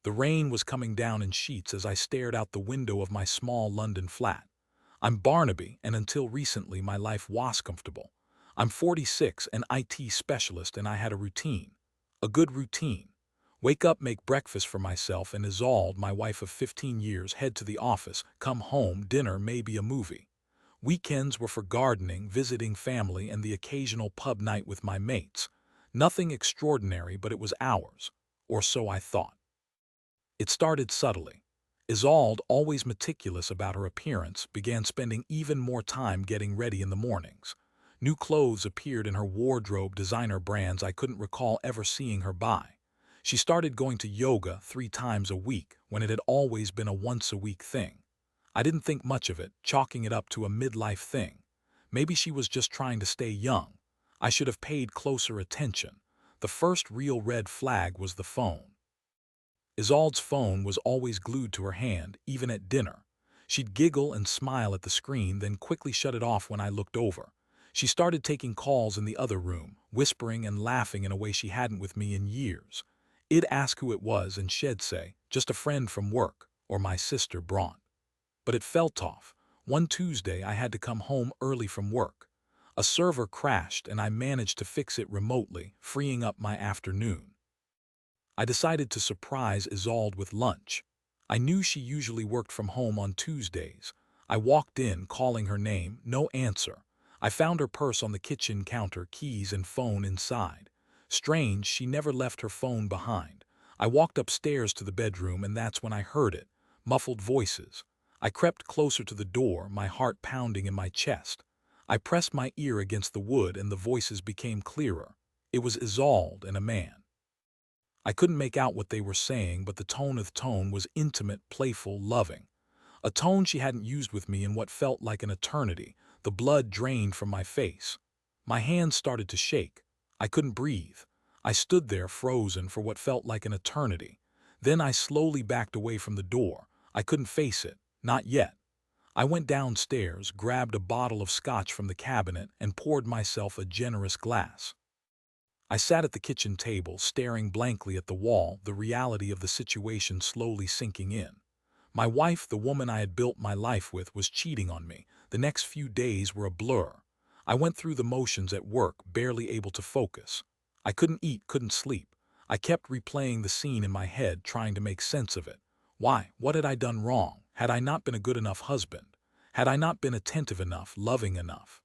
The rain was coming down in sheets as I stared out the window of my small London flat. I'm Barnaby, and until recently my life was comfortable. I'm 46, an IT specialist, and I had a routine. A good routine. Wake up, make breakfast for myself and Isolde, my wife of 15 years, head to the office, come home, dinner, maybe a movie. Weekends were for gardening, visiting family, and the occasional pub night with my mates. Nothing extraordinary, but it was ours. Or so I thought. It started subtly. Isolde, always meticulous about her appearance, began spending even more time getting ready in the mornings. New clothes appeared in her wardrobe, designer brands I couldn't recall ever seeing her buy. She started going to yoga 3 times a week when it had always been a once-a-week thing. I didn't think much of it, chalking it up to a midlife thing. Maybe she was just trying to stay young. I should have paid closer attention. The first real red flag was the phone. Isolde's phone was always glued to her hand, even at dinner. She'd giggle and smile at the screen, then quickly shut it off when I looked over. She started taking calls in the other room, whispering and laughing in a way she hadn't with me in years. I'd ask who it was, and she'd say, just a friend from work, or my sister Braun. But it felt off. One Tuesday I had to come home early from work. A server crashed and I managed to fix it remotely, freeing up my afternoon. I decided to surprise Isolde with lunch. I knew she usually worked from home on Tuesdays. I walked in, calling her name, no answer. I found her purse on the kitchen counter, keys and phone inside. Strange, she never left her phone behind. I walked upstairs to the bedroom, and that's when I heard it. Muffled voices. I crept closer to the door, my heart pounding in my chest. I pressed my ear against the wood and the voices became clearer. It was Isolde and a man. I couldn't make out what they were saying, but the tone was intimate, playful, loving. A tone she hadn't used with me in what felt like an eternity. The blood drained from my face. My hands started to shake. I couldn't breathe. I stood there frozen for what felt like an eternity. Then I slowly backed away from the door. I couldn't face it. Not yet. I went downstairs, grabbed a bottle of scotch from the cabinet, and poured myself a generous glass. I sat at the kitchen table, staring blankly at the wall, the reality of the situation slowly sinking in. My wife, the woman I had built my life with, was cheating on me. The next few days were a blur. I went through the motions at work, barely able to focus. I couldn't eat, couldn't sleep. I kept replaying the scene in my head, trying to make sense of it. Why? What had I done wrong? Had I not been a good enough husband? Had I not been attentive enough, loving enough?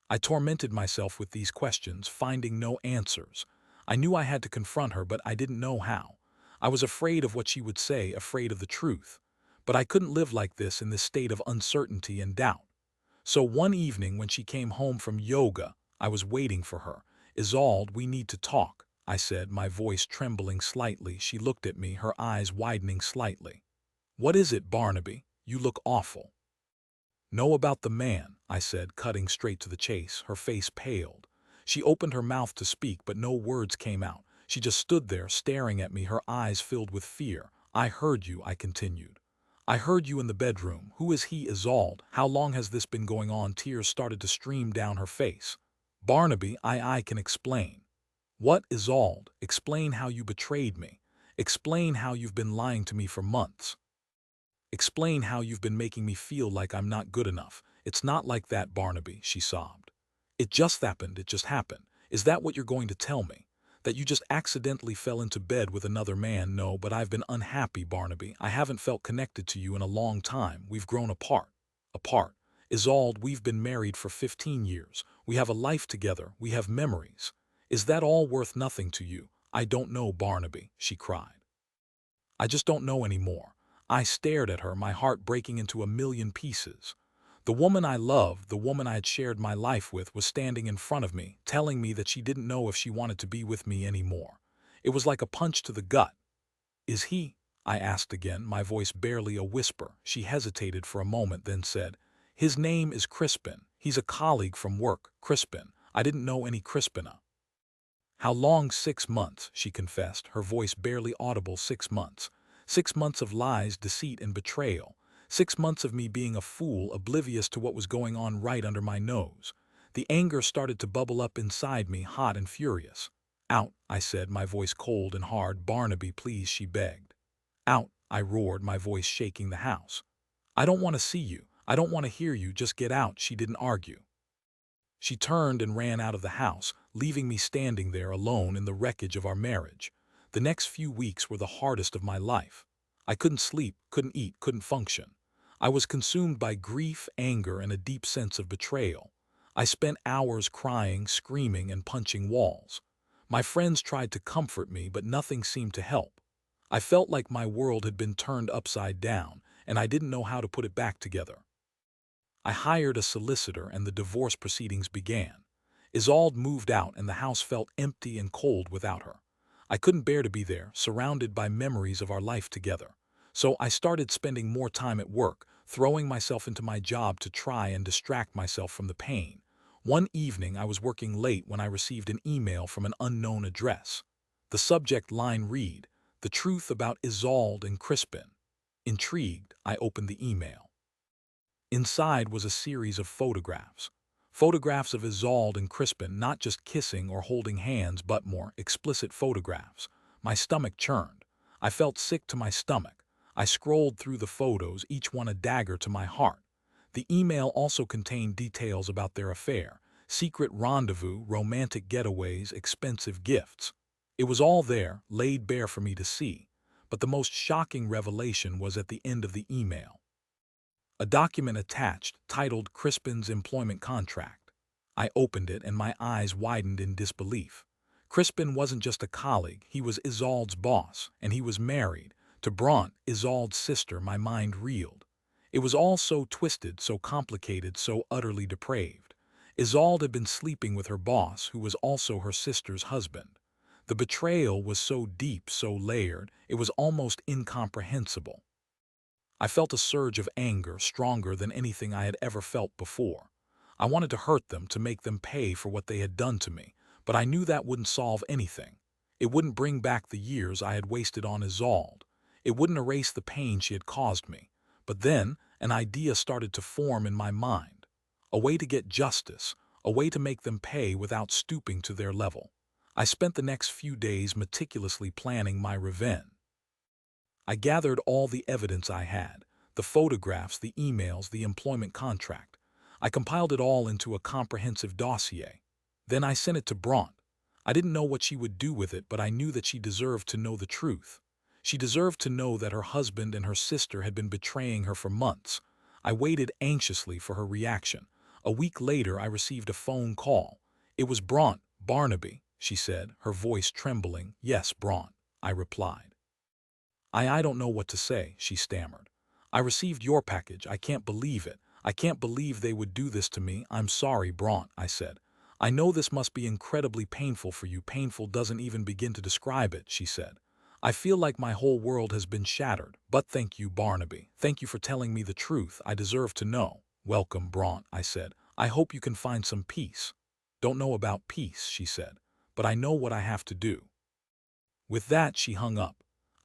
I tormented myself with these questions, finding no answers. I knew I had to confront her, but I didn't know how. I was afraid of what she would say, afraid of the truth. But I couldn't live like this, in this state of uncertainty and doubt. So one evening when she came home from yoga, I was waiting for her. Isolde, we need to talk, I said, my voice trembling slightly. She looked at me, her eyes widening slightly. What is it, Barnaby? You look awful. Know about the man, I said, cutting straight to the chase. Her face paled. She opened her mouth to speak, but no words came out. She just stood there, staring at me, her eyes filled with fear. I heard you, I continued. I heard you in the bedroom. Who is he, Isolde? How long has this been going on? Tears started to stream down her face. Barnaby, I can explain. What, Isolde? Explain how you betrayed me. Explain how you've been lying to me for months. Explain how you've been making me feel like I'm not good enough. It's not like that, Barnaby, she sobbed. It just happened, it just happened. Is that what you're going to tell me? That you just accidentally fell into bed with another man? No, but I've been unhappy, Barnaby. I haven't felt connected to you in a long time. We've grown apart. Apart. Isolde, we've been married for 15 years. We have a life together. We have memories. Is that all worth nothing to you? I don't know, Barnaby, she cried. I just don't know anymore. I stared at her, my heart breaking into a million pieces. The woman I loved, the woman I had shared my life with, was standing in front of me, telling me that she didn't know if she wanted to be with me anymore. It was like a punch to the gut. Is he? I asked again, my voice barely a whisper. She hesitated for a moment, then said, his name is Crispin. He's a colleague from work. Crispin. I didn't know any Crispina. How long? 6 months, she confessed, her voice barely audible. 6 months. 6 months of lies, deceit, and betrayal. 6 months of me being a fool, oblivious to what was going on right under my nose. The anger started to bubble up inside me, hot and furious. Out, I said, my voice cold and hard. Barnaby, please, she begged. Out, I roared, my voice shaking the house. I don't want to see you. I don't want to hear you. Just get out. She didn't argue. She turned and ran out of the house, leaving me standing there alone in the wreckage of our marriage. The next few weeks were the hardest of my life. I couldn't sleep, couldn't eat, couldn't function. I was consumed by grief, anger, and a deep sense of betrayal. I spent hours crying, screaming, and punching walls. My friends tried to comfort me, but nothing seemed to help. I felt like my world had been turned upside down, and I didn't know how to put it back together. I hired a solicitor and the divorce proceedings began. Isolde moved out and the house felt empty and cold without her. I couldn't bear to be there, surrounded by memories of our life together. So I started spending more time at work, throwing myself into my job to try and distract myself from the pain. One evening I was working late when I received an email from an unknown address. The subject line read, "The truth about Isolde and Crispin." Intrigued, I opened the email. Inside was a series of photographs. Photographs of Isolde and Crispin, not just kissing or holding hands, but more explicit photographs. My stomach churned. I felt sick to my stomach. I scrolled through the photos, each one a dagger to my heart. The email also contained details about their affair, secret rendezvous, romantic getaways, expensive gifts. It was all there, laid bare for me to see. But the most shocking revelation was at the end of the email. A document attached, titled Crispin's employment contract. I opened it and my eyes widened in disbelief. Crispin wasn't just a colleague, he was Isolde's boss, and he was married to Brant, Isolde's sister. My mind reeled. It was all so twisted, so complicated, so utterly depraved. Isolde had been sleeping with her boss, who was also her sister's husband. The betrayal was so deep, so layered, it was almost incomprehensible. I felt a surge of anger, stronger than anything I had ever felt before. I wanted to hurt them, to make them pay for what they had done to me, but I knew that wouldn't solve anything. It wouldn't bring back the years I had wasted on Isolde. It wouldn't erase the pain she had caused me. But then, an idea started to form in my mind. A way to get justice, a way to make them pay without stooping to their level. I spent the next few days meticulously planning my revenge. I gathered all the evidence I had, the photographs, the emails, the employment contract. I compiled it all into a comprehensive dossier. Then I sent it to Brant. I didn't know what she would do with it, but I knew that she deserved to know the truth. She deserved to know that her husband and her sister had been betraying her for months. I waited anxiously for her reaction. A week later, I received a phone call. It was Brant. "Barnaby," she said, her voice trembling. "Yes, Brant," I replied. I don't know what to say," she stammered. "I received your package. I can't believe it. I can't believe they would do this to me." "I'm sorry, Brant," I said. "I know this must be incredibly painful for you." "Painful doesn't even begin to describe it," she said. "I feel like my whole world has been shattered. But thank you, Barnaby. Thank you for telling me the truth. I deserve to know." "Welcome, Brant," I said. "I hope you can find some peace." "Don't know about peace," she said, "but I know what I have to do." With that, she hung up.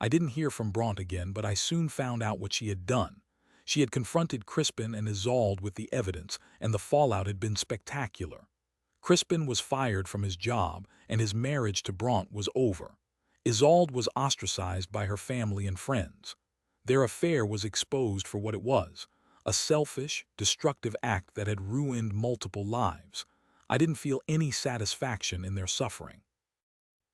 I didn't hear from Brant again, but I soon found out what she had done. She had confronted Crispin and Isolde with the evidence, and the fallout had been spectacular. Crispin was fired from his job, and his marriage to Brant was over. Isolde was ostracized by her family and friends. Their affair was exposed for what it was, a selfish, destructive act that had ruined multiple lives. I didn't feel any satisfaction in their suffering.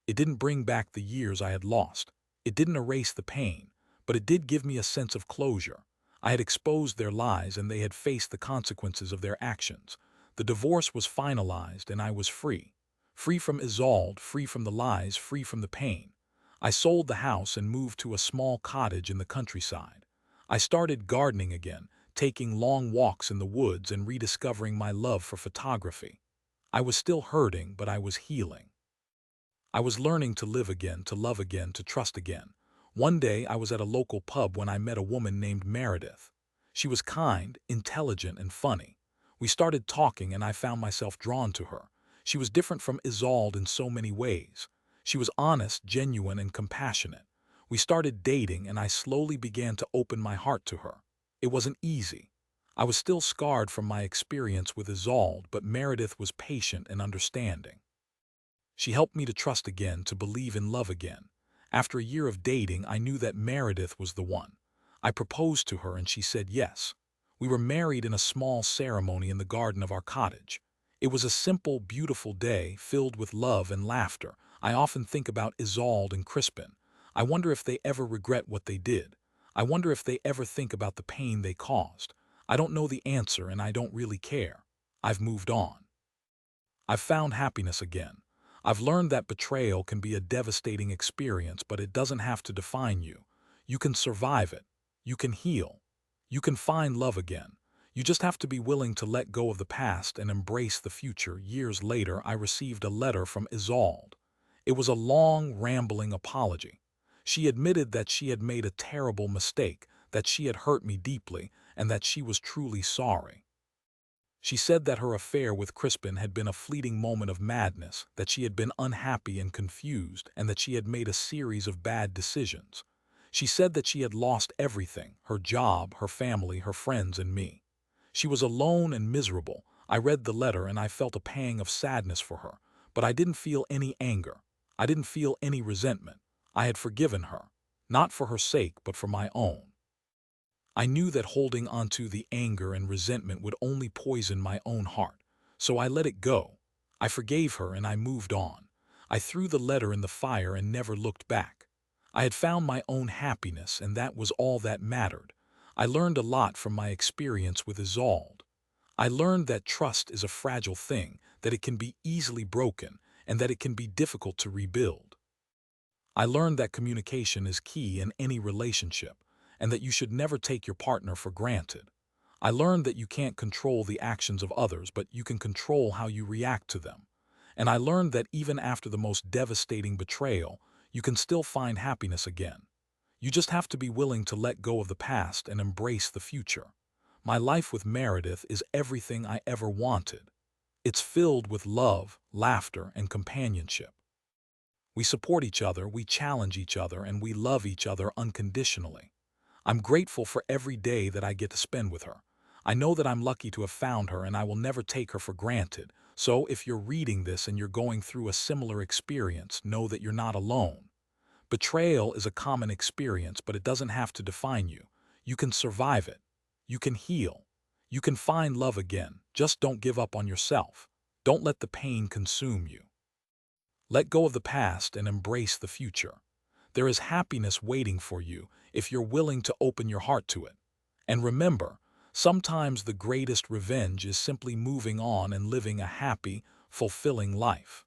It didn't bring back the years I had lost. It didn't erase the pain, but it did give me a sense of closure. I had exposed their lies and they had faced the consequences of their actions. The divorce was finalized and I was free. Free from Isolde, free from the lies, free from the pain. I sold the house and moved to a small cottage in the countryside. I started gardening again, taking long walks in the woods and rediscovering my love for photography. I was still hurting, but I was healing. I was learning to live again, to love again, to trust again. One day I was at a local pub when I met a woman named Meredith. She was kind, intelligent, and funny. We started talking and I found myself drawn to her. She was different from Isolde in so many ways. She was honest, genuine, and compassionate. We started dating and I slowly began to open my heart to her. It wasn't easy. I was still scarred from my experience with Isolde, but Meredith was patient and understanding. She helped me to trust again, to believe in love again. After a year of dating, I knew that Meredith was the one. I proposed to her and she said yes. We were married in a small ceremony in the garden of our cottage. It was a simple, beautiful day filled with love and laughter. I often think about Isolde and Crispin. I wonder if they ever regret what they did. I wonder if they ever think about the pain they caused. I don't know the answer and I don't really care. I've moved on. I've found happiness again. I've learned that betrayal can be a devastating experience, but it doesn't have to define you. You can survive it. You can heal. You can find love again. You just have to be willing to let go of the past and embrace the future. Years later, I received a letter from Isolde. It was a long, rambling apology. She admitted that she had made a terrible mistake, that she had hurt me deeply, and that she was truly sorry. She said that her affair with Crispin had been a fleeting moment of madness, that she had been unhappy and confused, and that she had made a series of bad decisions. She said that she had lost everything, her job, her family, her friends, and me. She was alone and miserable. I read the letter and I felt a pang of sadness for her, but I didn't feel any anger. I didn't feel any resentment. I had forgiven her, not for her sake, but for my own. I knew that holding onto the anger and resentment would only poison my own heart, so I let it go. I forgave her and I moved on. I threw the letter in the fire and never looked back. I had found my own happiness, and that was all that mattered. I learned a lot from my experience with Isolde. I learned that trust is a fragile thing, that it can be easily broken, and that it can be difficult to rebuild. I learned that communication is key in any relationship, and that you should never take your partner for granted. I learned that you can't control the actions of others, but you can control how you react to them. And I learned that even after the most devastating betrayal, you can still find happiness again. You just have to be willing to let go of the past and embrace the future. My life with Meredith is everything I ever wanted. It's filled with love, laughter, and companionship. We support each other, we challenge each other, and we love each other unconditionally. I'm grateful for every day that I get to spend with her. I know that I'm lucky to have found her and I will never take her for granted. So if you're reading this and you're going through a similar experience, know that you're not alone. Betrayal is a common experience, but it doesn't have to define you. You can survive it. You can heal. You can find love again. Just don't give up on yourself. Don't let the pain consume you. Let go of the past and embrace the future. There is happiness waiting for you if you're willing to open your heart to it. And remember, sometimes the greatest revenge is simply moving on and living a happy, fulfilling life.